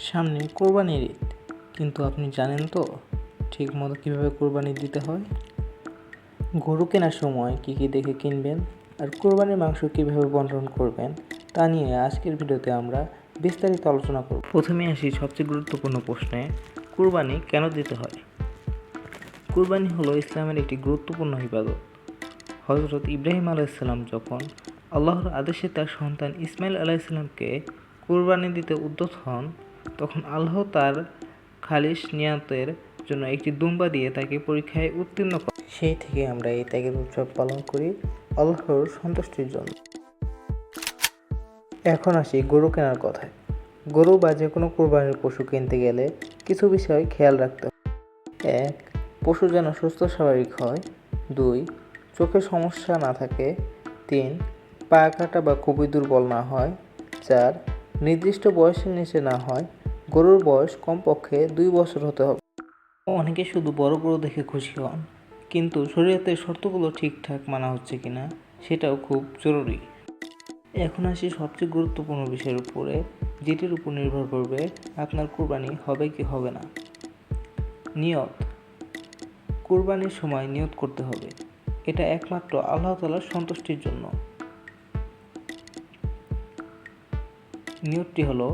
সামনে কোরবানির ঈদ, কিন্তু আপনি জানেন তো ঠিক মতো কীভাবে কোরবানি দিতে হয়? গরু কেনার সময় কী কী দেখে কিনবেন আর কোরবানির মাংস কীভাবে বন্টন করবেন তা নিয়ে আজকের ভিডিওতে আমরা বিস্তারিত আলোচনা করব। প্রথমে আসি সবচেয়ে গুরুত্বপূর্ণ প্রশ্নে, কোরবানি কেন দিতে হয়? কোরবানি হলো ইসলামের একটি গুরুত্বপূর্ণ ইবাদত। হযরত ইব্রাহিম আলাইহিসসালাম যখন আল্লাহর আদেশে তার সন্তান ইসমাইল আলাইহিসসালামকে কোরবানি দিতে উদ্যত হন, তখন আল্লাহ তার খালিস নিয়াতের জন্য একটি দুম্বা দিয়ে তাকে পরীক্ষায় উত্তীর্ণ করেন। সেই থেকে আমরা এই ত্যাগের উৎসব পালন করি আল্লাহর সন্তুষ্টির জন্য। এখন আসি গরু কেনার কথায়। গরু বা যে কোনো কোরবানির পশু কিনতে গেলে কিছু বিষয় খেয়াল রাখতে হবে। 1. পশু যেন সুস্থ স্বাভাবিক হয়। 2. চোখে সমস্যা না থাকে। 3. পা কাটা বা খুবই দুর্বল না হয়। 4. নির্দিষ্ট বয়সের নিচে না হয়। গরুর বয়স কমপক্ষে 2 বছর হতে হবে। অনেকে শুধু বড় গরু দেখে খুশি হন, কিন্তু শরীয়তের শর্তগুলো ঠিকঠাক মানা হচ্ছে কিনা সেটাও খুব জরুরি। এখন আসি সবচেয়ে গুরুত্বপূর্ণ বিষয়ের উপরে, যেটির উপর নির্ভর করবে আপনার কোরবানি হবে কি হবে না। নিয়ত। কোরবানির সময় নিয়ত করতে হবে, এটা একমাত্র আল্লাহ তাআলার সন্তুষ্টির জন্য। নিয়তটি হলো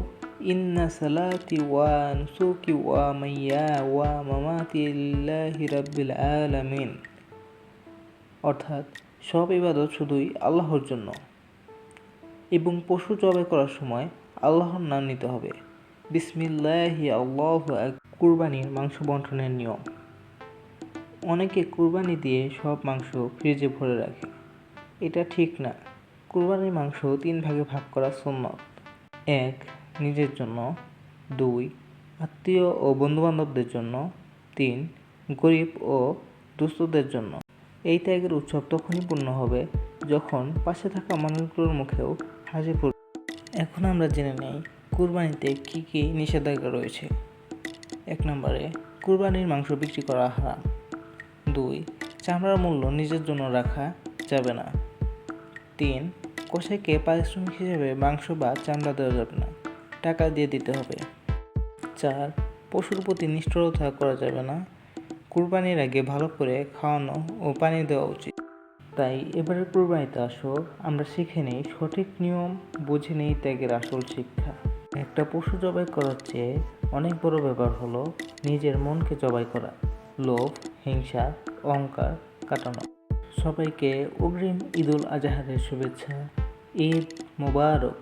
ইন্না সালাতি ওয়া নুসুকি ওয়া মাইয়া ওয়া মামাতি লিল্লাহি রাব্বিল আলামিন, অর্থাৎ সব ইবাদত শুধুই আল্লাহর জন্য এবং পশু জবাই করার সময় আল্লাহর নাম নিতে হবে। বিসমিল্লাহি আল্লাহু আকবার। কুরবানির মাংস বন্টনের নিয়ম। অনেকে কুরবানি দিয়ে সব মাংস ফ্রিজে ভরে রাখে, এটা ঠিক না। কুরবানির মাংস 3 ভাগে ভাগ করা সুন্নত। 1. নিজের জন্য। 2. আত্মীয় ও বন্ধুবান্ধবদের জন্য। 3. গরিব ও দুস্থদের জন্য। এই ত্যাগের উৎসব তখনই পূর্ণ হবে যখন পাশে থাকা মানুষগুলোর মুখেও হাসি ফুটবে। এখন আমরা জেনে নেই কুরবানিতে কী কী নিষেধাজ্ঞা রয়েছে। 1 নম্বরে, কুরবানির মাংস বিক্রি করা হারাম। 2. চামড়ার মূল্য নিজের জন্য রাখা যাবে না। 3. কসাইকে পারিশ্রমিক হিসেবে মাংস বা চামড়া দেওয়া যাবে না, টাকা দিয়ে দিতে হবে। 4. পশুর প্রতি নিষ্ঠুরতা করা যাবে না। কুরবানির আগে ভালো করে খাওয়ানো ও পানি দেওয়া উচিত। তাই এবারের কুরবানিতে আসো আমরা শিখে নেই সঠিক নিয়ম, বুঝে নেই ত্যাগের আসল শিক্ষা। একটা পশু জবাই করার চেয়ে অনেক বড় ব্যাপার হলো নিজের মনকে জবাই করা, লোভ, হিংসা, অহংকার কাটানো। সবাইকে অগ্রিম ঈদুল আজহারের শুভেচ্ছা। ঈদ মোবারক।